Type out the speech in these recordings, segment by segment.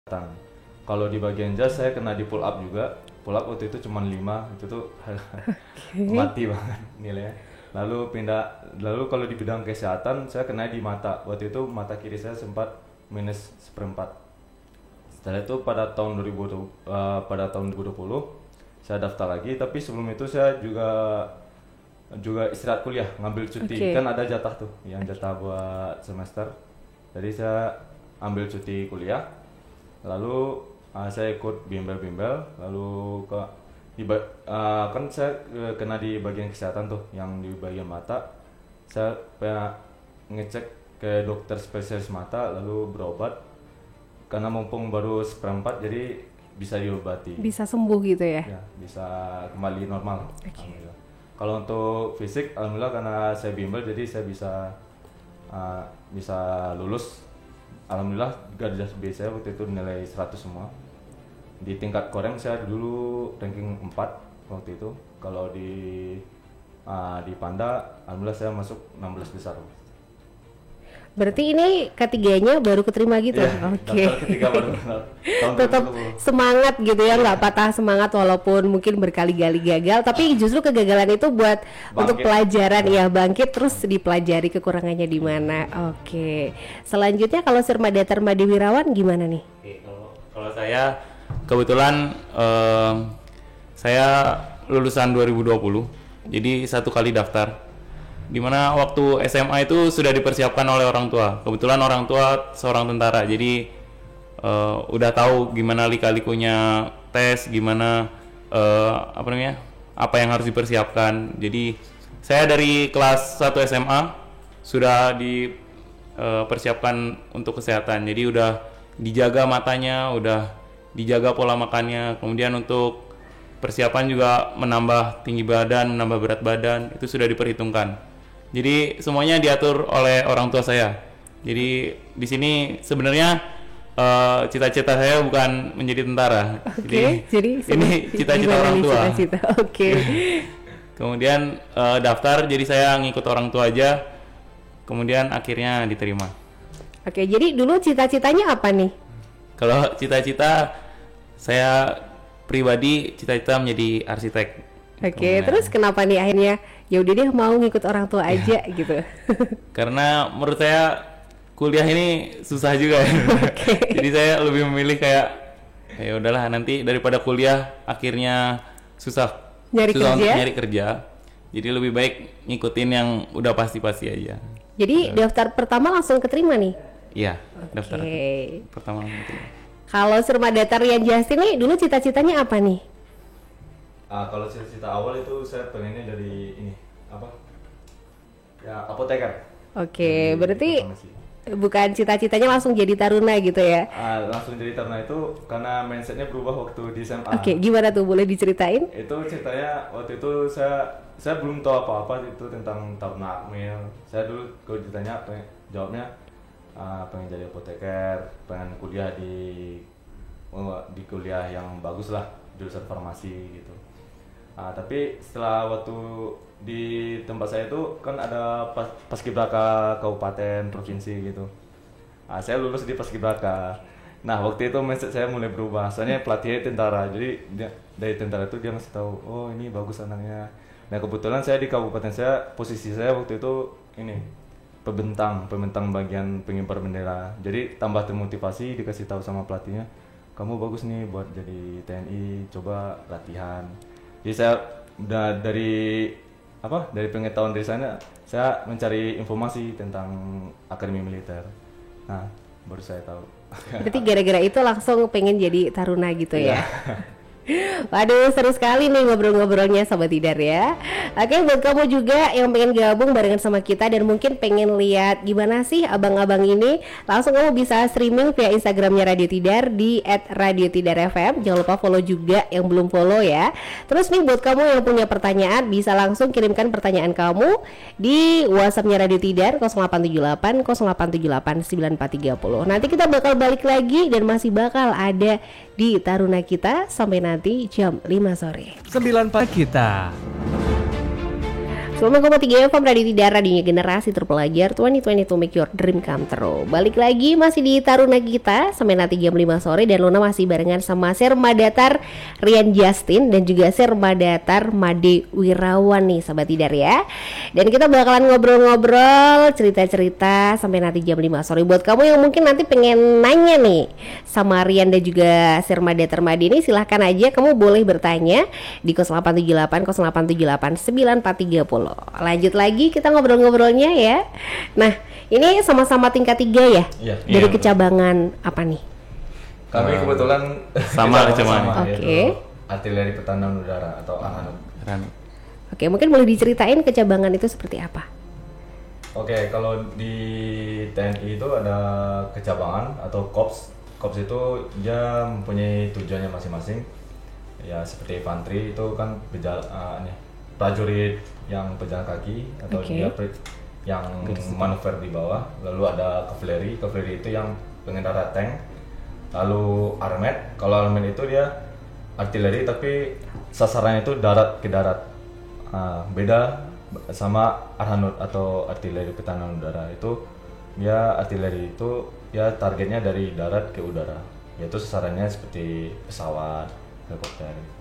kesehatan. Kalau di bagian jas saya kena di pull up juga. Pull up waktu itu cuma 5, itu tuh mati banget nilainya. Lalu kalau di bidang kesehatan saya kena di mata. Waktu itu mata kiri saya sempat minus 1/4. Setelah itu pada tahun 2020 saya daftar lagi, tapi sebelum itu saya juga istirahat kuliah, ngambil cuti. Kan ada jatah tuh, yang jatah buat semester. Jadi saya ambil cuti kuliah. Lalu saya ikut bimbel, lalu kan saya kena di bagian kesehatan tuh, yang di bagian mata. Saya ngecek ke dokter spesialis mata, lalu berobat. Karena mumpung baru 1/4, jadi bisa diobati. Bisa sembuh gitu ya? Ya, bisa kembali normal. Alhamdulillah. Kalau untuk fisik, alhamdulillah karena saya bimbel, jadi saya bisa lulus. Alhamdulillah Garuda B saya waktu itu nilai 100 semua. Di tingkat Korem saya dulu ranking 4 waktu itu. Kalau di Panda, alhamdulillah saya masuk 16 besar. Berarti ini ketiganya baru keterima gitu? Iya, daftar ketiga baru tahun Tetap 2020. semangat gitu ya, nggak patah semangat walaupun mungkin berkali-kali gagal, tapi justru kegagalan itu buat untuk pelajaran ya, bangkit terus dipelajari kekurangannya di mana. Oke. Selanjutnya kalau Sirma Datar Madi Wirawan gimana nih? Oke, kalau saya kebetulan saya lulusan 2020, jadi 1 kali daftar. Dimana waktu SMA itu sudah dipersiapkan oleh orang tua. Kebetulan orang tua seorang tentara, jadi udah tahu gimana lika-likunya tes, gimana apa yang harus dipersiapkan. Jadi saya dari kelas 1 SMA sudah dipersiapkan untuk kesehatan. Jadi udah dijaga matanya, udah dijaga pola makannya. Kemudian untuk persiapan juga menambah tinggi badan, menambah berat badan, itu sudah diperhitungkan. Jadi semuanya diatur oleh orang tua saya. Jadi di sini sebenarnya cita-cita saya bukan menjadi tentara. Jadi ini cita-cita orang tua. Kemudian daftar, jadi saya ngikut orang tua aja. Kemudian akhirnya diterima. Oke, jadi dulu cita-citanya apa nih? Kalau cita-cita saya pribadi, cita-cita menjadi arsitek. Oke, terus kenapa nih akhirnya ya udah deh mau ngikut orang tua aja gitu? Karena menurut saya kuliah ini susah juga ya. Jadi saya lebih memilih kayak ya udahlah, nanti daripada kuliah akhirnya susah nyari kerja. Jadi lebih baik ngikutin yang udah pasti-pasti aja. Jadi daftar pertama langsung keterima nih? Iya, daftar pertama langsung keterima. Kalau Sirma Datar Rian Justin nih dulu cita-citanya apa nih? Kalau cita-cita awal itu saya pengennya jadi apoteker. Oke, berarti bukan cita-citanya langsung jadi taruna gitu ya? Langsung jadi taruna itu karena mindsetnya berubah waktu di SMA. Oke, gimana tuh, boleh diceritain? Itu ceritanya waktu itu saya belum tahu apa-apa itu tentang taruna akmil. Saya dulu kalau ditanya jawabnya pengen jadi apoteker, pengen kuliah di kuliah yang bagus lah, jurusan farmasi gitu. Tapi setelah waktu di tempat saya itu kan ada paskibraka kabupaten provinsi gitu. Saya lulus di paskibraka. Nah waktu itu mindset saya mulai berubah. Soalnya pelatihnya tentara, jadi dari tentara itu dia ngasih tahu, oh ini bagus anaknya. Nah kebetulan saya di kabupaten saya, posisi saya waktu itu ini pembentang bagian pengibar bendera. Jadi tambah termotivasi, dikasih tahu sama pelatihnya, kamu bagus nih buat jadi TNI, coba latihan. Jadi saya udah dari pengetahuan dari sana, saya mencari informasi tentang akademi militer. Nah, baru saya tahu. Berarti gara-gara itu langsung pengen jadi taruna gitu ya? Waduh, seru sekali nih ngobrol-ngobrolnya Sobat Tidar ya. Oke, buat kamu juga yang pengen gabung barengan sama kita dan mungkin pengen lihat gimana sih abang-abang ini, langsung kamu bisa streaming via Instagramnya Radio Tidar di @radiotidarfm. Jangan lupa follow juga yang belum follow ya. Terus nih buat kamu yang punya pertanyaan, bisa langsung kirimkan pertanyaan kamu di WhatsAppnya Radio Tidar 0878 0878 9430. Nanti kita bakal balik lagi dan masih bakal ada di Taruna Kita sampai nanti jam 5 sore. 94 kita. 90,3 FM Radio Tidar, radionya generasi terpelajar 2020 to make your dream come true. Balik lagi masih di Taruna kita sampai nanti jam 5 sore. Dan Luna masih barengan sama Serma Datar Rian Justin dan juga Serma Datar Made Wirawan nih Sahabat Tidar ya. Dan kita bakalan ngobrol-ngobrol, cerita-cerita sampai nanti jam 5 sore. Buat kamu yang mungkin nanti pengen nanya nih sama Rian dan juga Serma Datar Made ini, silahkan aja kamu boleh bertanya di 0878 0878 9430. Lanjut lagi kita ngobrol-ngobrolnya ya. Nah, ini sama-sama tingkat 3 ya? Iya. Dari Iya. kecabangan apa nih? Kami kebetulan sama kita kecabangan. Oke. yaitu Artileri Pertahanan Udara atau ARHANUD. Keren. Oke, mungkin boleh diceritain kecabangan itu seperti apa? Oke, kalau di TNI itu ada kecabangan atau korps. Korps itu dia mempunyai tujuannya masing-masing. Ya seperti infanteri itu kan prajurit yang pejalan kaki atau Oke. dia yang manuver di bawah. Lalu ada kavaleri. Kavaleri itu yang pengendara tank. Lalu armet. Kalau armet itu dia artileri tapi sasarannya itu darat ke darat. Beda sama ARHANUD atau artileri pertahanan udara. Itu dia artileri itu ya targetnya dari darat ke udara. Yaitu sasarannya seperti pesawat, helikopter.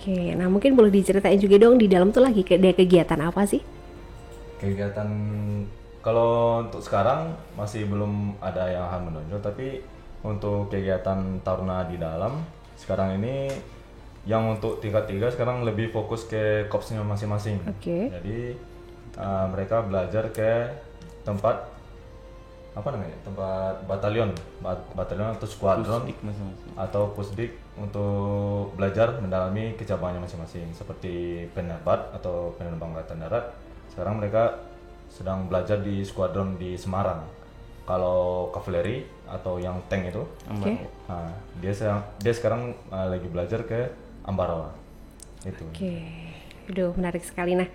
Oke, nah mungkin boleh diceritain juga dong di dalam tuh lagi ada kegiatan apa sih? Kegiatan kalau untuk sekarang masih belum ada yang akan menonjol, tapi untuk kegiatan Taruna di dalam sekarang ini yang untuk tingkat 3 sekarang lebih fokus ke korpsnya masing-masing. Oke. Jadi mereka belajar ke tempat tempat batalion atau skuadron Pusdik masing-masing. atau pusdik untuk belajar mendalami kecabangannya masing-masing seperti penerbat atau penerbang angkatan darat. Sekarang mereka sedang belajar di skuadron di Semarang. Kalau kavaleri atau yang tank itu, Oke. dia sekarang lagi belajar ke Ambarawa. Itu. Oke. Aduh, menarik sekali. Nah,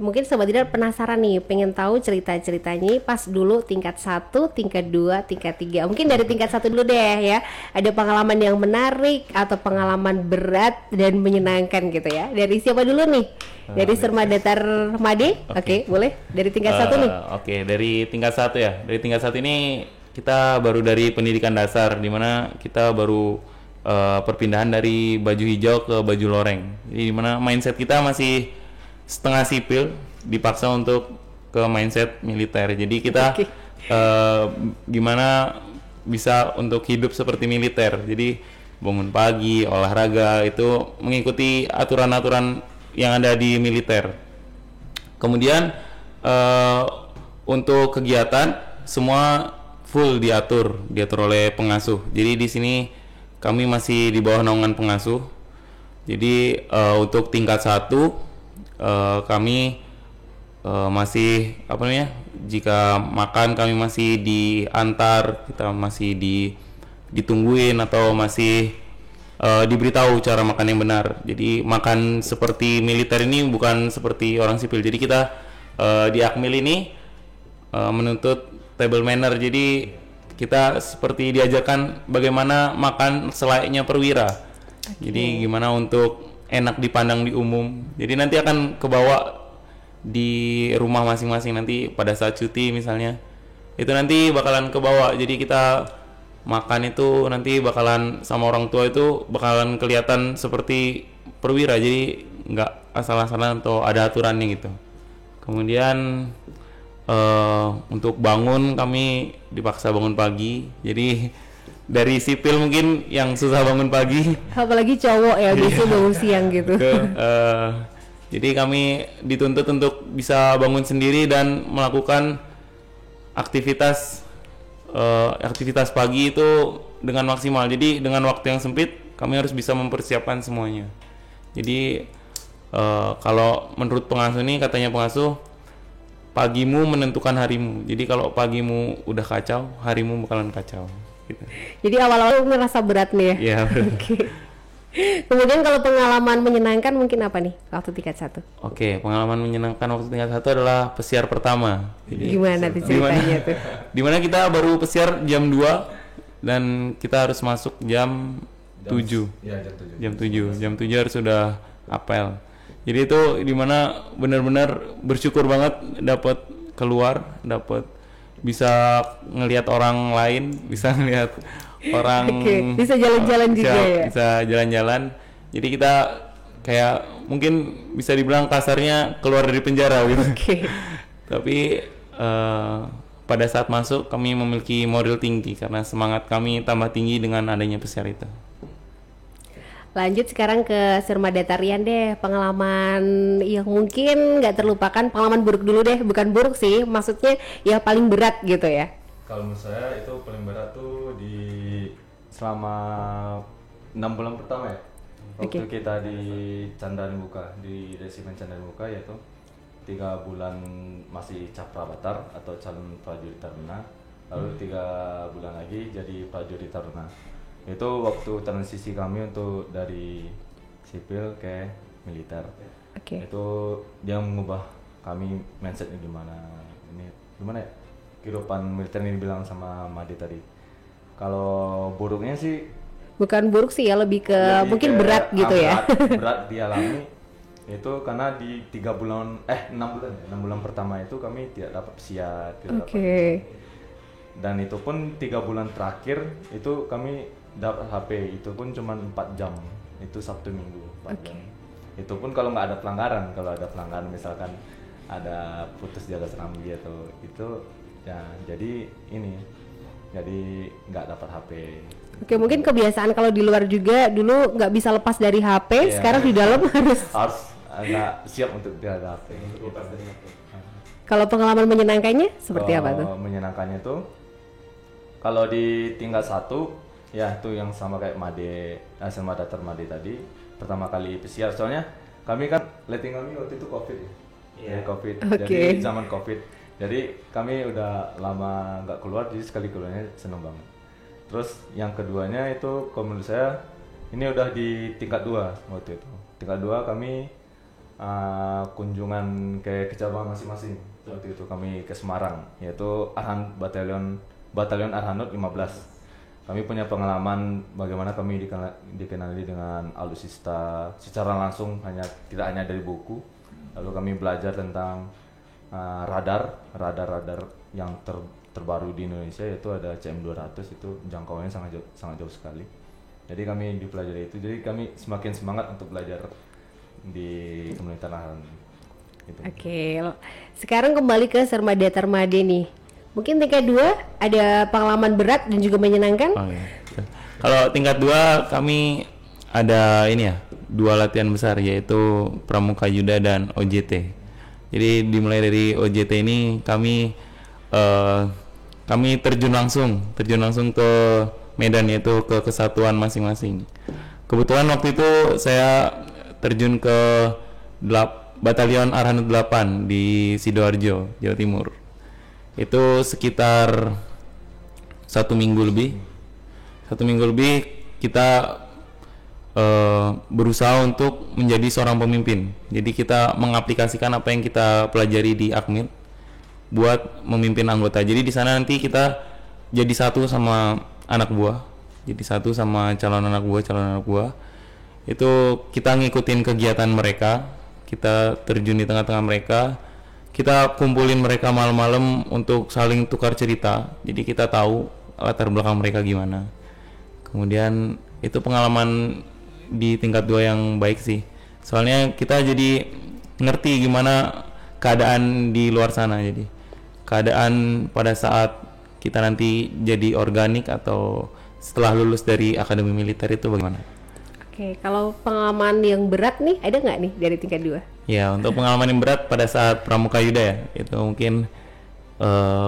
mungkin Sobat Tidar penasaran nih, pengen tahu cerita-ceritanya pas dulu tingkat 1, tingkat 2, tingkat 3. Mungkin dari tingkat 1 dulu deh ya. Ada pengalaman yang menarik atau pengalaman berat dan menyenangkan gitu ya. Dari siapa dulu nih? Dari Serma Datar Made? Oke, boleh. Dari tingkat 1 nih. Oke, dari tingkat 1 ya. Dari tingkat 1 ini kita baru dari pendidikan dasar, di mana kita baru perpindahan dari baju hijau ke baju loreng. Jadi di mana mindset kita masih setengah sipil, dipaksa untuk ke mindset militer. Jadi kita Oke. gimana bisa untuk hidup seperti militer. Jadi bangun pagi, olahraga itu mengikuti aturan-aturan yang ada di militer. Kemudian untuk kegiatan semua full diatur oleh pengasuh. Jadi di sini kami masih di bawah naungan pengasuh. Jadi untuk tingkat 1 kami masih jika makan kami masih diantar, kita masih ditungguin atau masih diberitahu cara makan yang benar. Jadi makan seperti militer ini bukan seperti orang sipil. Jadi kita di Akmil ini menuntut table manner. Jadi kita seperti diajarkan bagaimana makan selayaknya perwira. Jadi gimana untuk enak dipandang di umum. Jadi nanti akan kebawa di rumah masing-masing nanti pada saat cuti misalnya. Itu nanti bakalan kebawa. Jadi kita makan itu nanti bakalan sama orang tua itu bakalan kelihatan seperti perwira. Jadi nggak asal-asalan atau ada aturannya gitu. Kemudian untuk bangun kami dipaksa bangun pagi. Jadi dari sipil mungkin yang susah bangun pagi Apalagi cowok ya, biasanya bangun siang gitu. jadi kami dituntut untuk bisa bangun sendiri dan melakukan aktivitas pagi itu dengan maksimal. Jadi dengan waktu yang sempit kami harus bisa mempersiapkan semuanya. Jadi kalau menurut pengasuh ini, katanya pengasuh, pagimu menentukan harimu. Jadi kalau pagimu udah kacau, harimu bakalan kacau gitu. Jadi awal-awal merasa berat nih ya. Iya. Oke. Kemudian kalau pengalaman menyenangkan mungkin apa nih waktu tingkat 1? Oke, pengalaman menyenangkan waktu tingkat 1 adalah pesiar pertama. Jadi Gimana tuh ceritanya tuh? dimana kita baru pesiar jam 2 dan kita harus masuk jam 7. Ya, jam 7. Jam 7 harus sudah apel. Jadi itu dimana benar-benar bersyukur banget dapat keluar, dapat bisa ngelihat orang lain, bisa ngelihat orang. Oke, bisa jalan-jalan juga ya. Bisa jalan-jalan. Jadi kita kayak mungkin bisa dibilang kasarnya keluar dari penjara gitu. Oke. Tapi pada saat masuk kami memiliki moral tinggi karena semangat kami tambah tinggi dengan adanya pesiar itu. Lanjut sekarang ke Sermada Tarian deh, pengalaman yang mungkin nggak terlupakan, pengalaman buruk dulu deh, bukan buruk sih, maksudnya ya paling berat gitu ya. Kalau menurut saya itu paling berat tuh di selama 6 bulan pertama ya. Waktu kita di Candan Muka, di Resimen Candan Muka, yaitu 3 bulan masih Capra Batar atau calon prajurit Taruna, lalu 3 bulan lagi jadi prajurit Taruna. Itu waktu transisi kami untuk dari sipil ke militer. Itu dia mengubah kami mindsetnya gimana. Ini gimana ya? Kehidupan militer ini bilang sama Made tadi. Kalau buruknya sih bukan buruk sih ya, lebih ke mungkin berat gitu ya. Berat dialami itu karena di 6 bulan pertama itu kami tidak dapat pesiar, tidak dapat. Dan itu pun 3 bulan terakhir itu kami dapat HP, itu pun cuma 4 jam, itu Sabtu Minggu 4 jam. Itu pun kalau nggak ada pelanggaran, kalau ada pelanggaran misalkan ada putus jaga serambi atau itu ya jadi nggak dapat HP. Oke, mungkin kebiasaan kalau di luar juga dulu nggak bisa lepas dari HP, sekarang di dalam harus nggak siap untuk jaga HP. Kalau pengalaman menyenangkannya seperti apa tuh? Menyenangkannya tuh kalau di tingkat 1 ya itu yang sama kayak Sermada Made tadi, pertama kali pesiar, soalnya kami kan letting kami waktu itu COVID ya. COVID. Jadi zaman COVID. Jadi kami udah lama nggak keluar, jadi sekali keluarnya seneng banget. Terus yang keduanya itu kalau menurut saya ini udah di tingkat 2 waktu itu. Tingkat 2 kami kunjungan ke cabang masing-masing. Waktu itu kami ke Semarang, yaitu Batalion Arhanud 15. Kami punya pengalaman bagaimana kami dikenali dengan alutsista secara langsung, tidak hanya dari buku. Lalu kami belajar tentang radar yang terbaru di Indonesia, yaitu ada CM200, itu jangkauannya sangat jauh sekali. Jadi kami dipelajari itu, jadi kami semakin semangat untuk belajar di komunitas Arhanud. Oke, sekarang kembali ke Sermada Made nih. Mungkin tingkat 2 ada pengalaman berat dan juga menyenangkan. Kalau tingkat 2 kami ada ini ya, 2 latihan besar, yaitu Pramuka Yuda dan OJT. Jadi dimulai dari OJT ini kami terjun langsung ke medan, yaitu ke kesatuan masing-masing. Kebetulan waktu itu saya terjun ke Batalion Arhanud 8 di Sidoarjo, Jawa Timur. Itu sekitar 1 minggu lebih kita berusaha untuk menjadi seorang pemimpin. Jadi kita mengaplikasikan apa yang kita pelajari di Akmil buat memimpin anggota. Jadi di sana nanti kita jadi satu sama anak buah, jadi satu sama calon anak buah. Itu kita ngikutin kegiatan mereka, kita terjun di tengah-tengah mereka. Kita kumpulin mereka malam-malam untuk saling tukar cerita. Jadi kita tahu latar belakang mereka gimana. Kemudian itu pengalaman di tingkat 2 yang baik sih. Soalnya kita jadi ngerti gimana keadaan di luar sana. Jadi keadaan pada saat kita nanti jadi organik atau setelah lulus dari akademi militer itu bagaimana? Oke, kalau pengalaman yang berat nih ada nggak nih dari tingkat 2? Ya, untuk pengalaman yang berat pada saat Pramuka Yuda ya, itu mungkin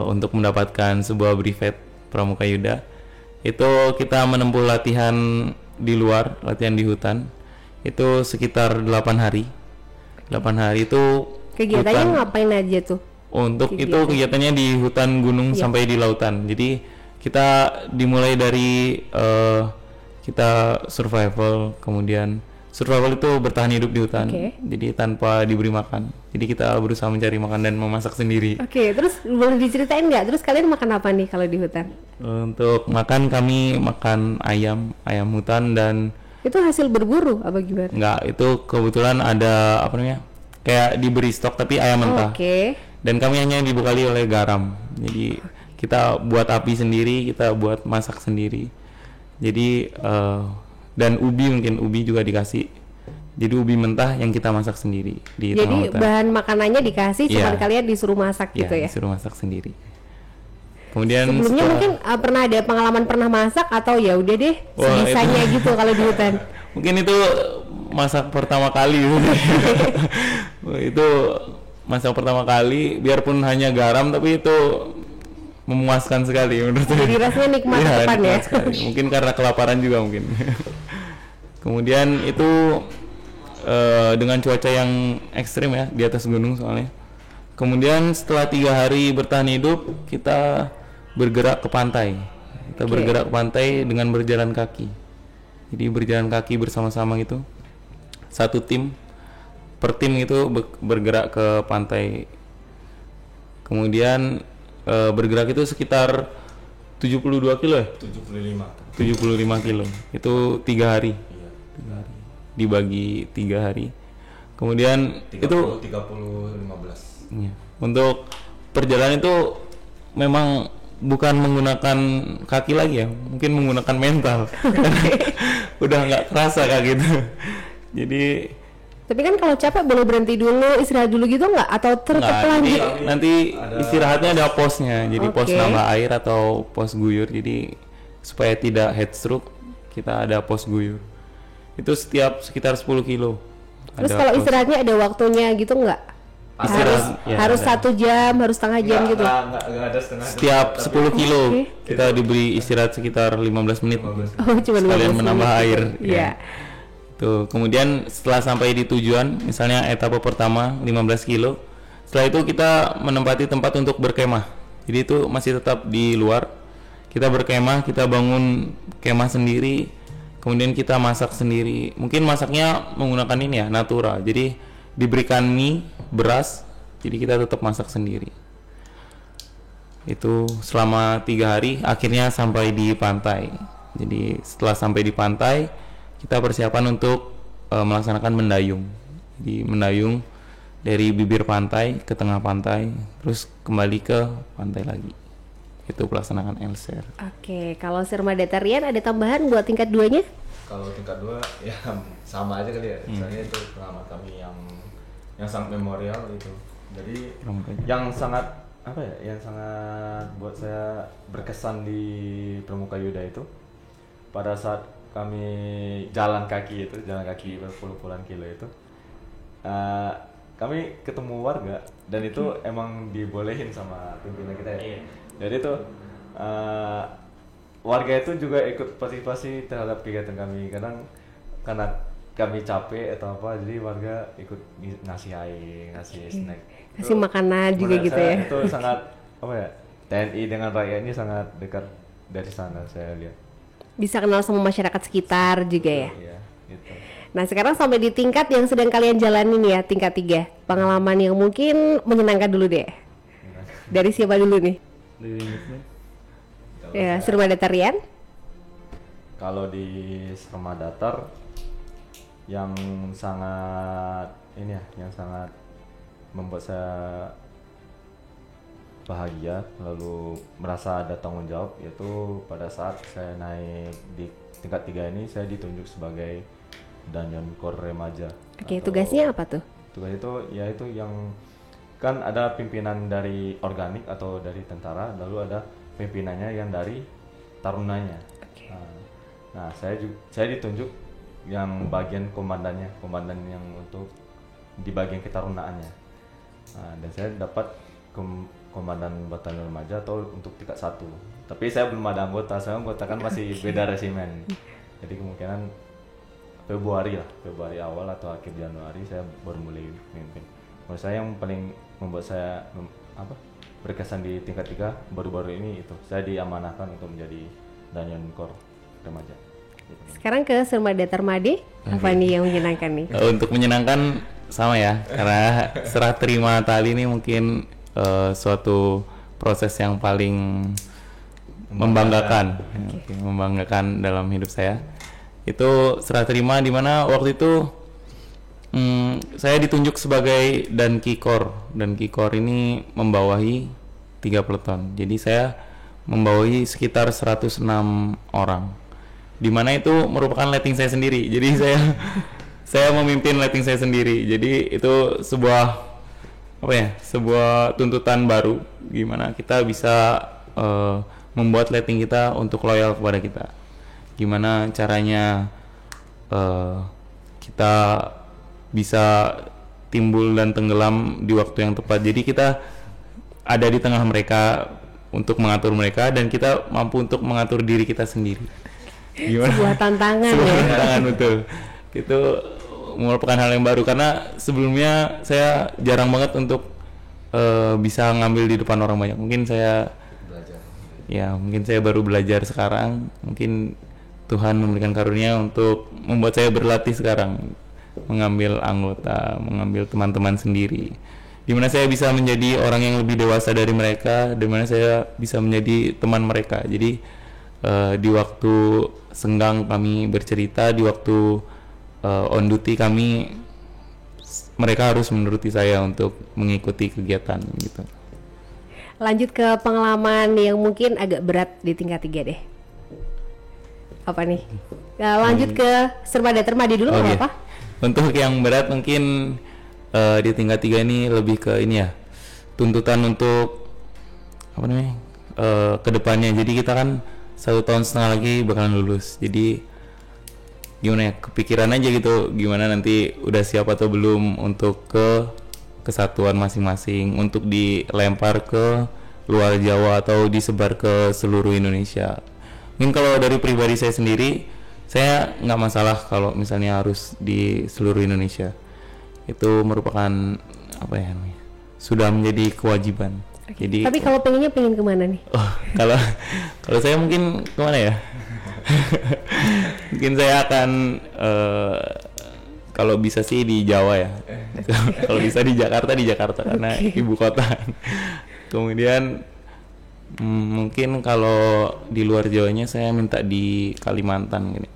untuk mendapatkan sebuah brevet Pramuka Yuda, itu kita menempuh latihan di luar, latihan di hutan, itu sekitar 8 hari. 8 hari itu kegiatannya ngapain aja tuh? Untuk itu kegiatannya di hutan, gunung, sampai di lautan. Jadi kita dimulai dari kita survival, kemudian survival itu bertahan hidup di hutan, jadi tanpa diberi makan. Jadi kita berusaha mencari makan dan memasak sendiri. Terus boleh diceritain nggak? Terus kalian makan apa nih kalau di hutan? Untuk makan kami makan ayam hutan dan Itu hasil berburu apa gimana? Enggak, itu kebetulan ada apa namanya? Kayak diberi stok tapi ayam mentah. Oke. Dan kami hanya dibekali oleh garam. Jadi kita buat api sendiri, kita buat masak sendiri. Jadi dan ubi juga dikasih. Jadi ubi mentah yang kita masak sendiri di tengah Jadi hutan. bahan makanannya dikasih, cuman Iya. kalian disuruh masak Iya, gitu ya? disuruh masak sendiri. Kemudian Sebelumnya setelah- mungkin pernah ada pengalaman pernah masak atau ya udah deh Wah, sebisanya gitu kalau di hutan. mungkin itu masak pertama kali gitu. Itu masak pertama kali, biarpun hanya garam tapi itu memuaskan sekali menurut saya. Jadi rasanya nikmat Iya, depan ya. nikmat sekali. Mungkin karena kelaparan juga mungkin. Kemudian itu dengan cuaca yang ekstrim ya di atas gunung soalnya. Kemudian setelah 3 hari bertahan hidup, kita bergerak ke pantai. Kita Oke. bergerak ke pantai dengan berjalan kaki. Jadi berjalan kaki bersama-sama gitu. Satu tim, per tim itu bergerak ke pantai. Kemudian bergerak itu sekitar 72 kilo ya? 75. 75 kilo. Itu 3 hari. Iya. 3 hari. Dibagi 3 hari. Kemudian 30, itu 30 15. iya. Untuk perjalanan itu memang bukan menggunakan kaki lagi ya, mungkin menggunakan mental. Udah nggak kerasa kayak gitu. Jadi Tapi kan kalau capek boleh berhenti dulu, istirahat dulu gitu nggak? Atau tetap nggak, lanjut? jadi nanti istirahatnya ada posnya, jadi pos Oke. nambah air atau pos guyur. Jadi supaya tidak heat stroke, kita ada pos guyur. Itu setiap sekitar 10 kilo. Terus Ada kalau pos. istirahatnya ada waktunya gitu nggak? Istirahat, ya, harus ada. 1 jam, harus setengah jam gitu. Enggak ada setengah jam. Setiap Tapi 10 kilo Oke. kita diberi istirahat sekitar 15 menit. 15. Oh, cuma Sekalian 15 menambah menit. air. Iya. Ya. Tuh, kemudian setelah sampai di tujuan, misalnya etapa pertama 15 kilo, setelah itu kita menempati tempat untuk berkemah. Jadi itu masih tetap di luar. Kita berkemah, kita bangun kemah sendiri, kemudian kita masak sendiri. Mungkin masaknya menggunakan ini ya, natura. Jadi diberikan mie, beras, jadi kita tetap masak sendiri. Itu selama 3 hari, akhirnya sampai di pantai. Jadi setelah sampai di pantai, kita persiapan untuk melaksanakan mendayung. Jadi mendayung dari bibir pantai ke tengah pantai, terus kembali ke pantai lagi. Itu pelaksanaan LSR. Oke, kalau Sirmada Tarian ada tambahan buat tingkat 2-nya? Kalau tingkat 2 ya sama aja kali ya. Misalnya itu pengalaman kami yang sangat memorial itu. Jadi yang sangat apa ya? Yang sangat buat saya berkesan di Pramuka Yuda itu pada saat kami jalan kaki berpuluh-puluhan kilo itu, kami ketemu warga dan itu emang dibolehin sama pimpinan kita ya. Jadi itu warga itu juga ikut partisipasi terhadap kegiatan kami. Kadang karena kami capek atau apa, jadi warga ikut ngasih air, ngasih snack, Kasih Itu makanan juga menurut gitu saya ya. Itu sangat apa ya? TNI dengan rakyat ini sangat dekat dari sana saya lihat. Bisa kenal sama masyarakat sekitar juga ya. Iya, gitu. Nah sekarang sampai di tingkat yang sedang kalian jalanin ya, tingkat 3. Pengalaman yang mungkin menyenangkan dulu deh. Dari siapa dulu nih? Kalau Ya, saya- Sirmada Tarian. Kalau di Serma Datar yang sangat ini ya, yang sangat membuat saya bahagia lalu merasa ada tanggung jawab, yaitu pada saat saya naik di tingkat 3 ini saya ditunjuk sebagai Danyon Kor Remaja. Oke, Atau- tugasnya apa tuh? Tugas itu yaitu yang kan ada pimpinan dari organik atau dari tentara, lalu ada pimpinannya yang dari tarunanya. Oke. Nah, saya ditunjuk yang bagian komandan yang untuk di bagian ketarunaannya. Nah, dan saya dapat komandan batalion remaja atau untuk tingkat 1. Tapi saya belum ada anggota, saya anggota kan masih beda resimen. Jadi kemungkinan Februari awal atau akhir Januari saya baru mulai memimpin. Menurut saya yang paling membuat saya berkesan di tingkat 3 baru-baru ini itu saya diamanahkan untuk menjadi Danyon Kor Remaja. Sekarang ke Sirmada Tarmade, apa nih yang menyenangkan nih? Untuk menyenangkan sama ya, karena serah terima tali ini mungkin suatu proses yang paling membanggakan, membanggakan dalam hidup saya. Itu serah terima di mana waktu itu saya ditunjuk sebagai Danki Kor. Danki Kor ini membawahi 3 peleton. Jadi saya membawahi sekitar 106 orang. Di mana itu merupakan letting saya sendiri. Jadi saya memimpin letting saya sendiri. Jadi itu sebuah sebuah tuntutan baru gimana kita bisa membuat letting kita untuk loyal kepada kita. Gimana caranya kita bisa timbul dan tenggelam di waktu yang tepat. Jadi kita ada di tengah mereka untuk mengatur mereka dan kita mampu untuk mengatur diri kita sendiri. Gimana? Sebuah tantangan. Sebuah tantangan, betul. Itu merupakan hal yang baru karena sebelumnya saya jarang banget untuk bisa ngambil di depan orang banyak. Mungkin saya baru belajar sekarang. Mungkin Tuhan memberikan karunia untuk membuat saya berlatih sekarang, mengambil anggota, mengambil teman-teman sendiri, dimana saya bisa menjadi orang yang lebih dewasa dari mereka, dimana saya bisa menjadi teman mereka. Jadi di waktu senggang kami bercerita, di waktu on duty mereka harus menuruti saya untuk mengikuti kegiatan gitu. Lanjut ke pengalaman yang mungkin agak berat di tingkat 3 deh. Apa nih? Nah, lanjut ke Termadi dulu nggak apa-apa? Untuk yang berat mungkin di tingkat 3 ini lebih ke ini ya, tuntutan untuk kedepannya. Jadi kita kan 1,5 tahun lagi bakalan lulus. Jadi gimana ya, kepikiran aja gitu gimana nanti udah siap atau belum untuk ke kesatuan masing-masing, untuk dilempar ke luar Jawa atau disebar ke seluruh Indonesia. Mungkin kalau dari pribadi saya sendiri, saya nggak masalah kalau misalnya harus di seluruh Indonesia. Itu merupakan sudah menjadi kewajiban. Jadi tapi kalau pengen kemana nih? Kalau saya mungkin kemana ya? Mungkin saya akan kalau bisa sih di Jawa ya. Kalau bisa di Jakarta karena ibu kota. Kemudian mungkin kalau di luar Jawanya saya minta di Kalimantan gini.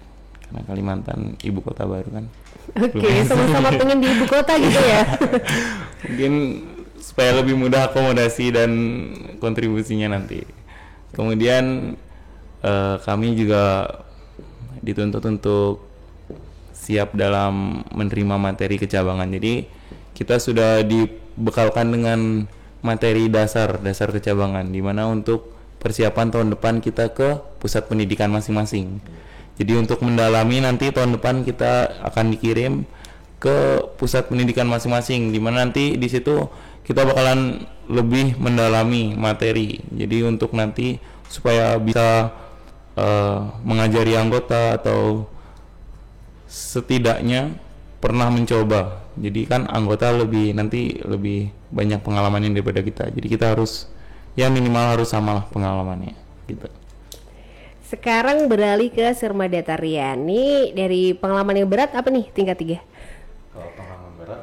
Karena Kalimantan ibu kota baru kan. Oke, sama-sama pengen di ibu kota gitu ya. Mungkin supaya lebih mudah akomodasi dan kontribusinya nanti. Kemudian kami juga dituntut untuk siap dalam menerima materi kecabangan. Jadi kita sudah dibekalkan dengan materi dasar kecabangan, di mana untuk persiapan tahun depan kita ke pusat pendidikan masing-masing. Jadi untuk mendalami nanti tahun depan kita akan dikirim ke pusat pendidikan masing-masing, di mana nanti di situ kita bakalan lebih mendalami materi. Jadi untuk nanti supaya bisa mengajari anggota atau setidaknya pernah mencoba. Jadi kan anggota lebih banyak pengalamannya daripada kita. Jadi kita harus minimal harus samalah pengalamannya gitu. Sekarang beralih ke Sirmada Tarian. Nih dari pengalaman yang berat apa nih tingkat 3? Kalau pengalaman berat,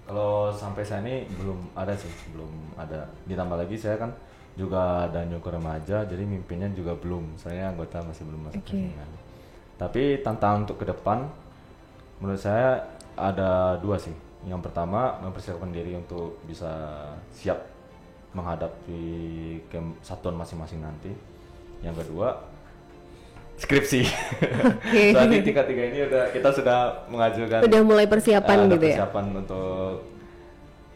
kalau sampai saat ini belum ada. Ditambah lagi saya kan juga ada nyukur remaja, jadi mimpinya juga belum. Saya anggota masih belum masuk jaringan. Tapi tantangan untuk ke depan menurut saya ada 2 sih. Yang pertama, mempersiapkan diri untuk bisa siap menghadapi kesatuan masing-masing nanti. Yang kedua, skripsi. Saat ini tingkat 3 ini kita sudah mengajukan. Udah mulai persiapan gitu ya? Persiapan untuk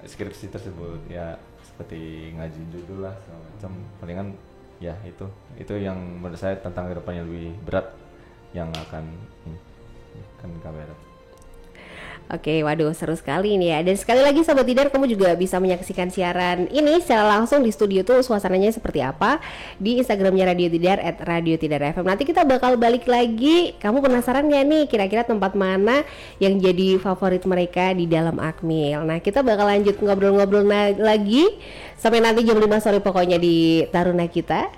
skripsi tersebut ya, seperti ngaji judul lah segala macam. Palingan ya itu yang menurut saya tantangan kedepannya lebih berat yang akan kamera. Oke, waduh seru sekali nih ya. Dan sekali lagi Sobat Tidar, kamu juga bisa menyaksikan siaran ini secara langsung di studio tuh suasananya seperti apa di Instagramnya Radio Tidar @radiotidarfm. Nanti kita bakal balik lagi. Kamu penasaran gak nih kira-kira tempat mana yang jadi favorit mereka di dalam Akmil? Nah, kita bakal lanjut ngobrol-ngobrol lagi sampai nanti jam 5 sore pokoknya di Taruna kita.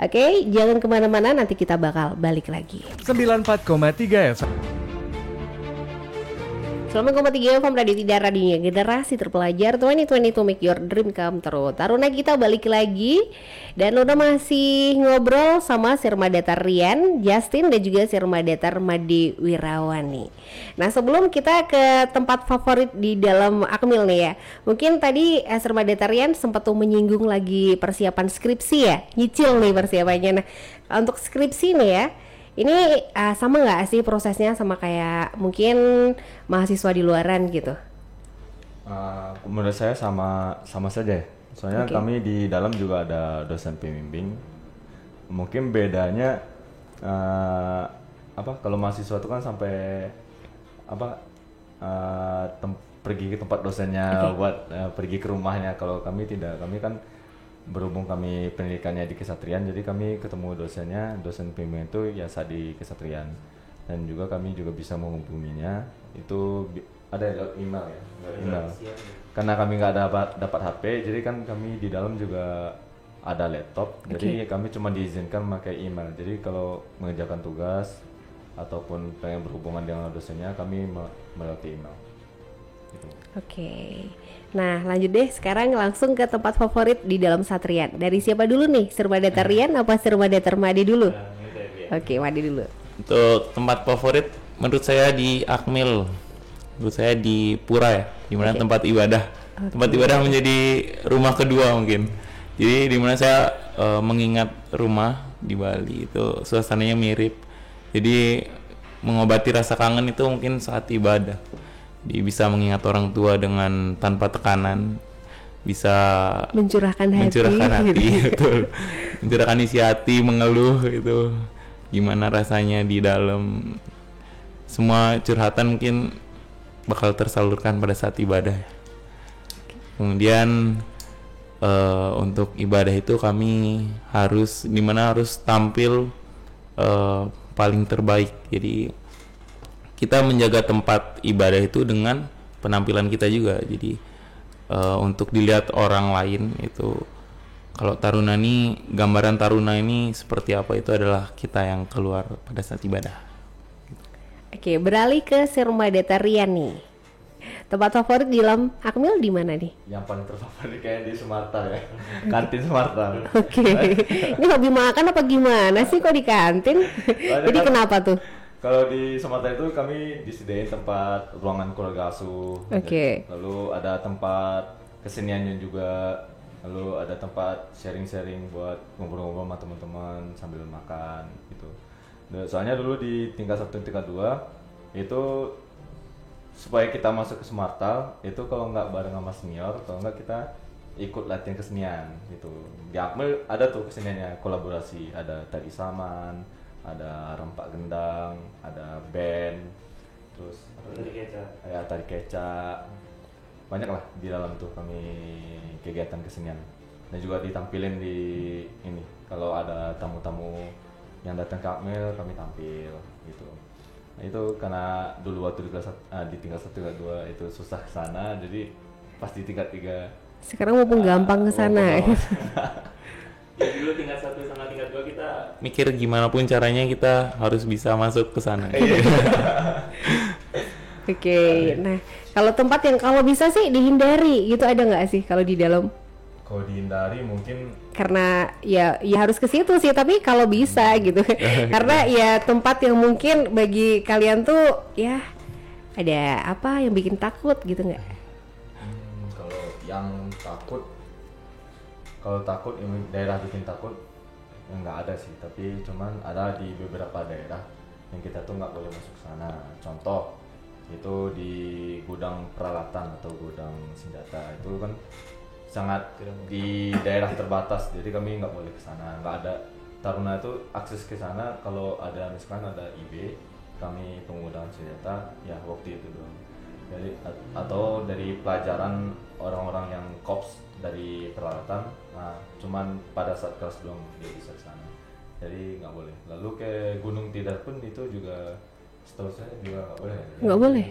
Oke, jangan kemana-mana, nanti kita bakal balik lagi. 94,3 FM. 90,3 FM Radio Tidak, radionya generasi terpelajar. 2020 to make your dream come true. Taruna kita balik lagi dan udah masih ngobrol sama Sirma Datar Rian, Justin dan juga Sirma Datar Made Wirawani. Nah, sebelum kita ke tempat favorit di dalam Akmil nih ya, mungkin tadi Sirma Datar Rian sempat tuh menyinggung lagi persiapan skripsi ya, nyicil nih persiapannya. Nah, untuk skripsi nih ya, ini sama nggak sih prosesnya sama kayak mungkin mahasiswa di luaran gitu? Menurut saya sama saja ya. Soalnya kami di dalam juga ada dosen pembimbing. Mungkin bedanya kalau mahasiswa itu kan sampai pergi ke tempat dosennya buat pergi ke rumahnya. Kalau kami tidak, kami kan berhubung kami pendidikannya di Kesatrian, jadi kami ketemu dosennya, dosen pembimbing itu ya saat di Kesatrian, dan juga kami juga bisa menghubunginya itu ada lewat email ya, email. Karena kami nggak dapat HP, jadi kan kami di dalam juga ada laptop, jadi kami cuma diizinkan memakai email. Jadi kalau mengerjakan tugas ataupun pengen berhubungan dengan dosennya, kami melalui email. Gitu. Oke. Nah, lanjut deh sekarang langsung ke tempat favorit di dalam Satrian. Dari siapa dulu nih? Sirma Datar Rian apa Sirma Datar Made dulu? Oke, Made dulu. Untuk tempat favorit menurut saya di Akmil. Menurut saya di Pura ya, di mana tempat ibadah. Tempat ibadah menjadi rumah kedua mungkin. Jadi di mana saya mengingat rumah di Bali itu suasananya mirip. Jadi mengobati rasa kangen itu mungkin saat ibadah. Bisa mengingat orang tua dengan tanpa tekanan, bisa mencurahkan hati betul. Mencurahkan isi hati, mengeluh itu gimana rasanya di dalam. Semua curhatan mungkin bakal tersalurkan pada saat ibadah. Kemudian untuk ibadah itu kami harus tampil paling terbaik. Jadi kita menjaga tempat ibadah itu dengan penampilan kita juga. Jadi untuk dilihat orang lain itu, kalau taruna ini, gambaran taruna ini seperti apa itu adalah kita yang keluar pada saat ibadah. Oke, beralih ke Sirma Datar Rian nih. Tempat favorit di dalam Akmil di mana nih? Yang paling terfavorit kayak di Sumarta ya, kantin Sumarta. Oke. Ini hobi makan apa gimana sih kok di kantin? Jadi kenapa tuh? Kalau di Sumatera itu kami disediain tempat ruangan keluarga asuh. Lalu ada tempat keseniannya juga. Lalu ada tempat sharing-sharing buat ngobrol-ngobrol sama teman-teman sambil makan gitu. Soalnya dulu di tingkat 1 dan tingkat 2 itu supaya kita masuk ke Sumarta itu kalau nggak bareng sama senior, kalau nggak kita ikut latihan kesenian gitu. Di Akmil ada tuh keseniannya kolaborasi, ada tari saman, ada rempak gendang, ada band, terus tari kecak, banyak lah di dalam tuh kami kegiatan kesenian. Dan juga ditampilin di ini, kalau ada tamu-tamu yang datang ke Akmil kami tampil gitu. Nah itu karena dulu waktu di tingkat 1 tingkat 2 itu susah kesana, jadi pas di tingkat 3 sekarang mumpung gampang kesana. Jadi dulu tingkat 1 sama tingkat 2 kita mikir gimana pun caranya kita harus bisa masuk ke sana. Oke, nah kalau tempat yang kalau bisa sih dihindari gitu ada nggak sih kalau di dalam? Kalau dihindari mungkin karena ya harus ke situ sih, tapi kalau bisa gitu. Karena ya tempat yang mungkin bagi kalian tuh ya ada apa yang bikin takut gitu nggak? Kalau yang takut, kalau takut ini daerah bikin takut ya nggak ada sih, tapi cuman ada di beberapa daerah yang kita tuh nggak boleh masuk sana. Contoh itu di gudang peralatan atau gudang senjata, itu kan sangat di daerah terbatas, jadi kami nggak boleh ke sana. Nggak ada taruna itu akses ke sana. Kalau ada misalkan ada IB, kami penggunaan senjata ya waktu itu doang. Jadi atau dari pelajaran orang-orang yang kops dari peralatan, nah cuman pada saat kelas doang dia bisa ke sana. Jadi nggak boleh. Lalu ke Gunung Tidar pun itu juga setahu saya juga nggak boleh. Nggak boleh.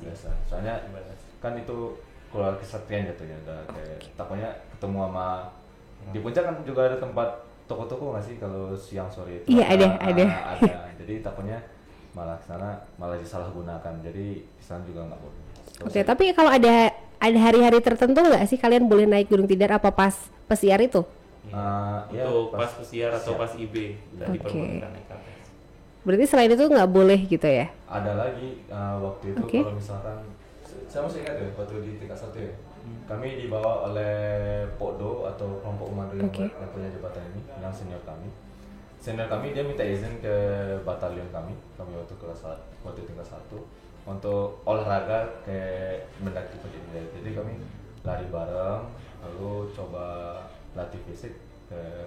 Biasa. Soalnya kan itu keluar kesaktian jatuhnya, udah kayak takutnya ketemu sama di puncak kan juga ada tempat toko-toko nggak sih kalau siang sore itu? Iya ada. Jadi takutnya malah disalahgunakan, jadi di sana juga nggak boleh. Oke, tapi kalau ada hari-hari tertentu nggak sih kalian boleh naik Gunung Tidar, apa pas pesiar itu? Ya, Untuk pas pesiar atau pas IB nggak Oke. diperbolehkan naik ke atas. Berarti selain itu nggak boleh gitu ya? ada lagi waktu itu Oke. kalau misalkan saya masih ingat ya waktu di tingkat 1 ya, kami dibawa oleh Pokdo atau kelompok komando yang, Oke. yang punya jabatan ini, yang senior kami dia minta izin ke batalion kami waktu tingkat 1 untuk olahraga ke mendaki Puncak Tidar. Jadi kami lari bareng, lalu coba latih fisik ke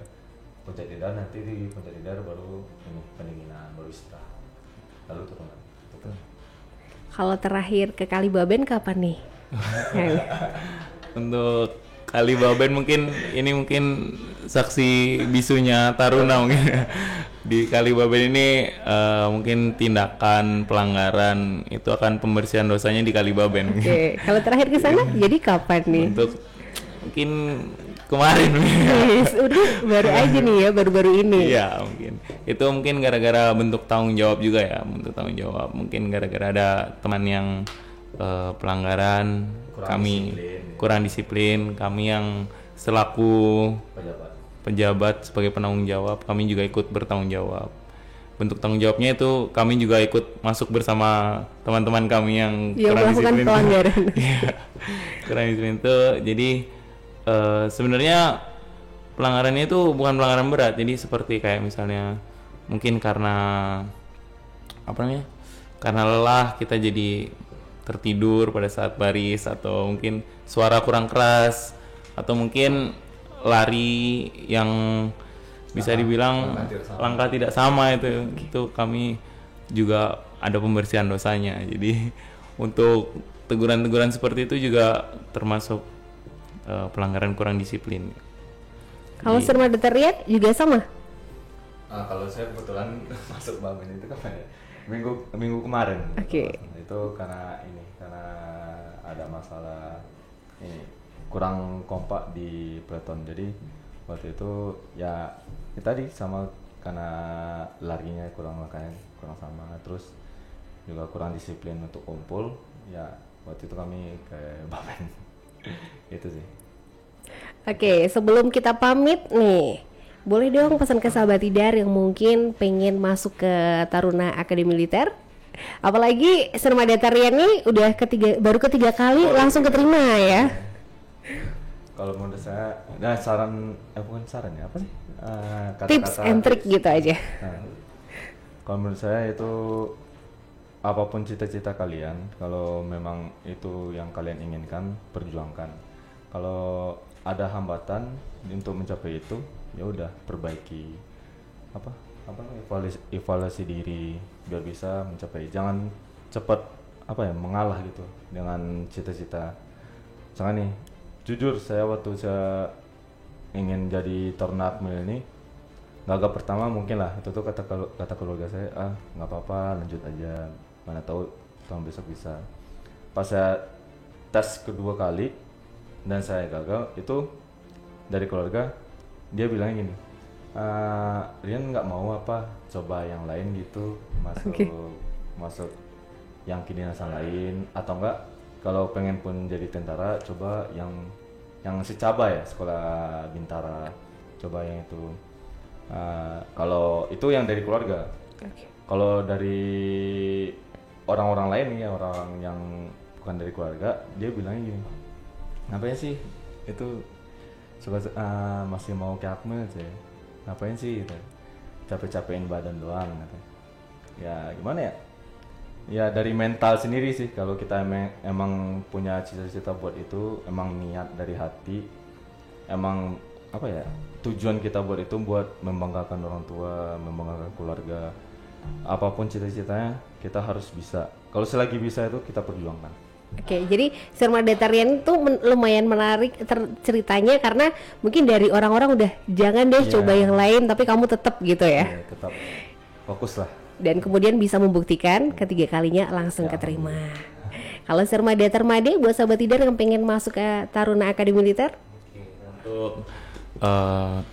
Puncak Tidar, nanti di Puncak Tidar baru ini pendinginan, baru istirahat, lalu turun lagi. Gitu. Kalau terakhir ke Kalibaben kapan nih? Untuk Kalibaben mungkin saksi bisunya Taruna mungkin. Di Kalibaben ini mungkin tindakan pelanggaran itu akan pembersihan dosanya di Kalibaben. Oke, kalau terakhir ke sana jadi kapan nih? Untuk mungkin kemarin. Yes, udah baru aja nih ya, baru-baru ini. Iya mungkin itu mungkin gara-gara bentuk tanggung jawab juga ya, bentuk tanggung jawab mungkin gara-gara ada teman yang pelanggaran, kurang disiplin, kami yang selaku pejabat sebagai penanggung jawab kami juga ikut bertanggung jawab. Bentuk tanggung jawabnya itu kami juga ikut masuk bersama teman-teman kami yang kurang melakukan disiplin. pelanggaran. Iya, kurang disiplin itu. Jadi sebenarnya pelanggarannya itu bukan pelanggaran berat. Jadi seperti kayak misalnya mungkin karena karena lelah kita jadi tertidur pada saat baris, atau mungkin suara kurang keras, atau mungkin lari yang bisa dibilang langkah tidak sama itu kami juga ada pembersihan dosanya. Jadi untuk teguran-teguran seperti itu juga termasuk pelanggaran kurang disiplin. Kalau Sirma Detarian juga sama? Kalau saya kebetulan masuk Baben itu kapan ya? Minggu kemarin. Oke. Itu karena ada masalah ini kurang kompak di peloton. Jadi waktu itu ya tadi sama karena larinya kurang, makanya kurang sama, terus juga kurang disiplin untuk kumpul. Ya waktu itu kami ke Baben. Itu sih. Oke, sebelum kita pamit nih, boleh dong pesan ke sahabat Tidar yang mungkin pengen masuk ke Taruna Akademi Militer? Apalagi Sirma Detarian nih baru ketiga kali langsung keterima ya. Kalau menurut saya, bukan saran ya, apa sih? Tips and trick gitu aja. Nah, kalau menurut saya itu apapun cita-cita kalian, kalau memang itu yang kalian inginkan, perjuangkan. Kalau ada hambatan untuk mencapai itu, ya udah perbaiki evaluasi diri biar bisa mencapai. Jangan cepat mengalah gitu dengan cita-cita. Misalkan nih, jujur saya waktu saya ingin jadi Taruna Akmil ini, gagap pertama mungkin lah itu tuh kata keluarga saya, nggak apa-apa, lanjut aja, mana tahu tahun besok bisa. Pas saya tes kedua kali dan saya gagal, itu dari keluarga dia bilang gini, Rian nggak mau coba yang lain gitu, masuk yang kedinasan lain, atau enggak kalau pengen pun jadi tentara coba yang secaba ya, sekolah bintara, coba yang itu. Kalau itu yang dari keluarga. Kalau dari orang-orang lain nih ya, orang yang bukan dari keluarga, dia bilangnya gini, ngapain sih itu masih mau ke Akmil sih, ngapain sih gitu, capek-capekin badan doang gitu. Ya gimana ya, ya dari mental sendiri sih. Kalau kita emang punya cita-cita buat itu, emang niat dari hati, emang tujuan kita buat itu buat membanggakan orang tua, membanggakan keluarga, apapun cita-citanya kita harus bisa. Kalau selagi bisa itu kita perjuangkan. Oke, jadi Sirma Detarian itu lumayan menarik ceritanya, karena mungkin dari orang-orang udah jangan deh coba yang lain, tapi kamu tetap gitu ya. Tetap fokus lah. Dan kemudian bisa membuktikan ketiga kalinya langsung keterima. Kalau Sirma Detarmade buat sahabat Tidar yang pengen masuk ke Taruna Akademi Militer? Untuk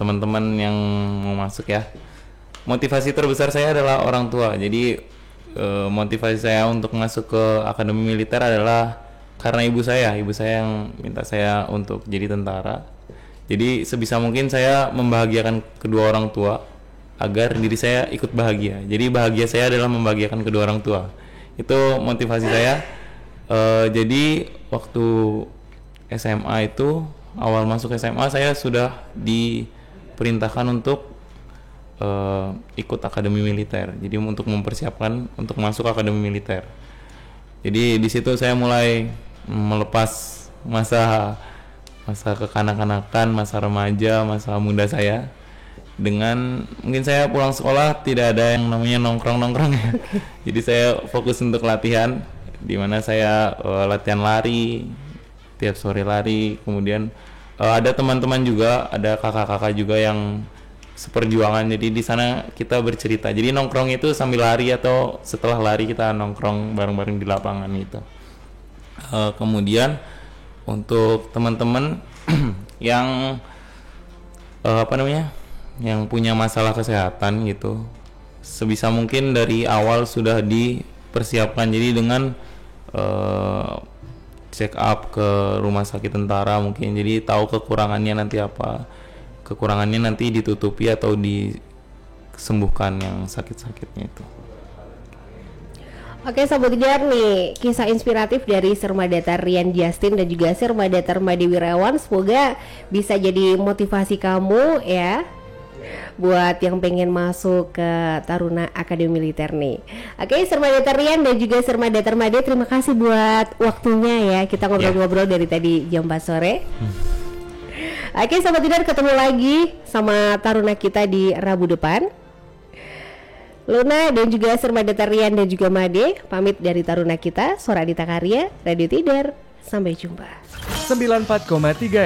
teman-teman yang mau masuk ya, motivasi terbesar saya adalah orang tua. Jadi motivasi saya untuk masuk ke akademi militer adalah karena ibu saya yang minta saya untuk jadi tentara. Jadi sebisa mungkin saya membahagiakan kedua orang tua agar diri saya ikut bahagia. Jadi bahagia saya adalah membahagiakan kedua orang tua. Itu motivasi saya. Jadi waktu SMA itu, awal masuk SMA saya sudah diperintahkan untuk ikut akademi militer. Jadi untuk mempersiapkan untuk masuk akademi militer. Jadi di situ saya mulai melepas masa kekanak-kanakan, masa remaja, masa muda saya. Dengan mungkin saya pulang sekolah tidak ada yang namanya nongkrong ya. Jadi saya fokus untuk latihan, di mana saya latihan lari tiap sore lari. Kemudian ada teman-teman juga, ada kakak-kakak juga yang seperjuangan. Jadi di sana kita bercerita. Jadi nongkrong itu sambil lari atau setelah lari kita nongkrong bareng-bareng di lapangan gitu. Kemudian untuk teman-teman yang yang punya masalah kesehatan gitu, sebisa mungkin dari awal sudah dipersiapkan. Jadi dengan check up ke rumah sakit tentara mungkin, jadi tahu kekurangannya nanti apa, kekurangannya nanti ditutupi atau disembuhkan yang sakit-sakitnya itu. Oke Sobat Tidar nih, kisah inspiratif dari Sermadata Rian Justin dan juga Sermadata Made Wirawan, semoga bisa jadi motivasi kamu ya buat yang pengen masuk ke Taruna Akademi Militer nih. Oke, Sermadata Rian dan juga Sermadata Made, terima kasih buat waktunya ya. Kita ngobrol-ngobrol dari tadi jam 4 sore. Oke, Sobat Tidar, ketemu lagi sama Taruna kita di Rabu depan. Luna dan juga Sermadata Rian dan juga Made pamit dari Taruna kita, Suara Adita Karya, Radio Tidar. Sampai jumpa. 94,3